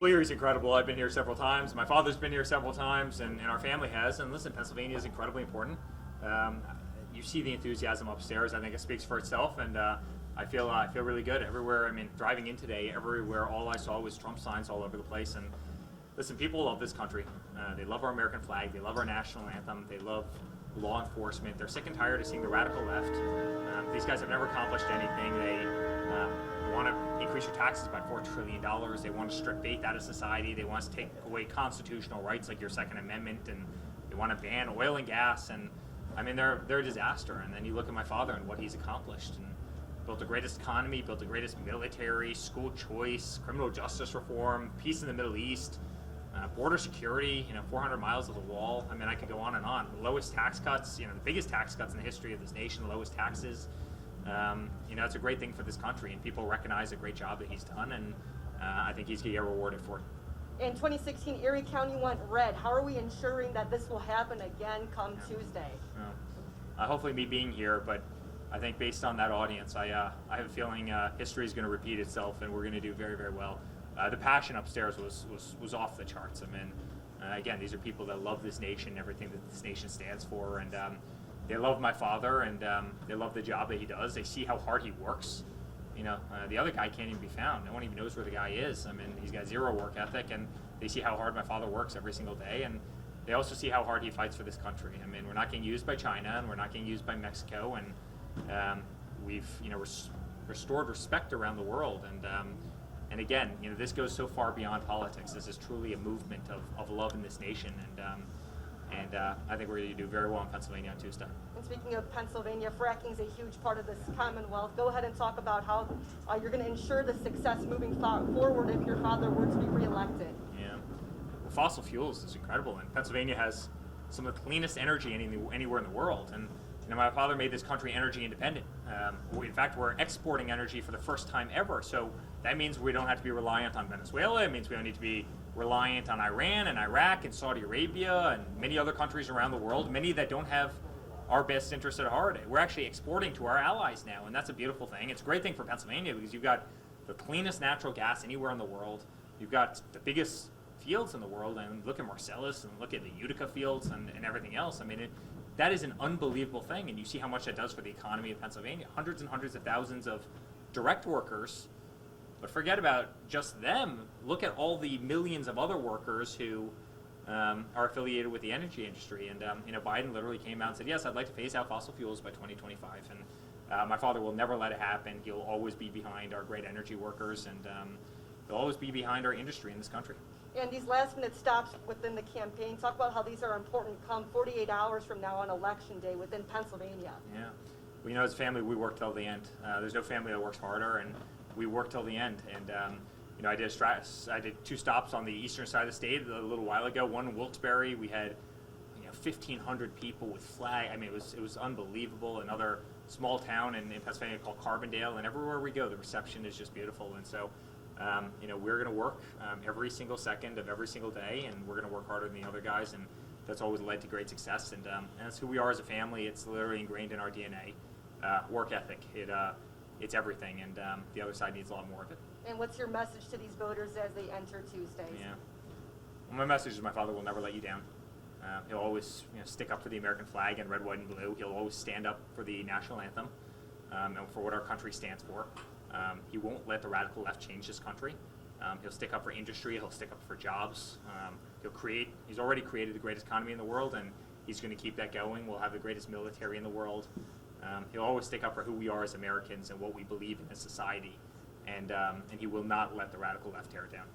Clear is incredible. I've been here several times. My father's been here several times, and our family has. And listen, Pennsylvania is incredibly important. Um, you see the enthusiasm upstairs. I think it speaks for itself, and I feel really good everywhere. I mean, driving in today, everywhere, all I saw was Trump signs all over the place. And listen, people love this country. They love our American flag. They love our national anthem. They love law enforcement. They're sick and tired of seeing the radical left. These guys have never accomplished anything. They want to increase your taxes by $4 trillion. They want to strip faith out of society. They want to take away constitutional rights like your Second Amendment, and they want to ban oil and gas. And I mean, they're a disaster. And then you look at my father and what he's accomplished, and built the greatest economy, built the greatest military, school choice, criminal justice reform, peace in the Middle East, border security, 400 miles of the wall. I mean, I could go on and on. The lowest tax cuts, the biggest tax cuts in the history of this nation, the lowest taxes. It's a great thing for this country, and people recognize the great job that he's done, and I think he's going to get rewarded for it. In 2016, Erie County went red. How are we ensuring that this will happen again come Tuesday? Hopefully me being here, but I think based on that audience, I have a feeling history is going to repeat itself, and we're going to do very, very well. The passion upstairs was off the charts. I mean, again, these are people that love this nation, everything that this nation stands for, and they love my father, and they love the job that he does. They see how hard he works. The other guy can't even be found. No one even knows where the guy is. I mean, he's got zero work ethic, and they see how hard my father works every single day, and they also see how hard he fights for this country. I mean, we're not getting used by China, and we're not getting used by Mexico, and we've restored respect around the world, and again, this goes so far beyond politics. This is truly a movement of love in this nation, and I think we're going to do very well in Pennsylvania on Tuesday. And speaking of Pennsylvania, fracking is a huge part of this Commonwealth. Go ahead and talk about how you're going to ensure the success moving forward if your father were to be reelected. Yeah, well, fossil fuels is incredible, and Pennsylvania has some of the cleanest energy anywhere in the world. And my father made this country energy independent. In fact, we're exporting energy for the first time ever. So that means we don't have to be reliant on Venezuela. It means we don't need to be reliant on Iran and Iraq and Saudi Arabia and many other countries around the world, many that don't have our best interests at heart. We're actually exporting to our allies now, and that's a beautiful thing. It's a great thing for Pennsylvania because you've got the cleanest natural gas anywhere in the world. You've got the biggest fields in the world, and look at Marcellus and look at the Utica fields and everything else. I mean, that is an unbelievable thing, and you see how much that does for the economy of Pennsylvania. Hundreds and hundreds of thousands of direct workers, but forget about just them. Look at all the millions of other workers who are affiliated with the energy industry. And Biden literally came out and said, yes, I'd like to phase out fossil fuels by 2025. And my father will never let it happen. He'll always be behind our great energy workers, and he'll always be behind our industry in this country. And these last-minute stops within the campaign, talk about how these are important come 48 hours from now on Election Day within Pennsylvania. Yeah. Well, as a family, we work till the end. There's no family that works harder, and we work till the end. And I did 2 stops on the eastern side of the state a little while ago. One in Wilkes-Barre, we had 1,500 people with flag. I mean, it was unbelievable. Another small town in Pennsylvania called Carbondale, and everywhere we go, the reception is just beautiful. And so, we're going to work every single second of every single day, and we're going to work harder than the other guys, and that's always led to great success. And that's who we are as a family. It's literally ingrained in our DNA. Work ethic, it's everything, and the other side needs a lot more of it. And what's your message to these voters as they enter Tuesday? Yeah. Well, my message is my father will never let you down. He'll always stick up for the American flag in red, white, and blue. He'll always stand up for the national anthem and for what our country stands for. He won't let the radical left change this country. He'll stick up for industry. He'll stick up for jobs. He's already created the greatest economy in the world, and he's going to keep that going. We'll have the greatest military in the world. He'll always stick up for who we are as Americans and what we believe in as society. And he will not let the radical left tear it down.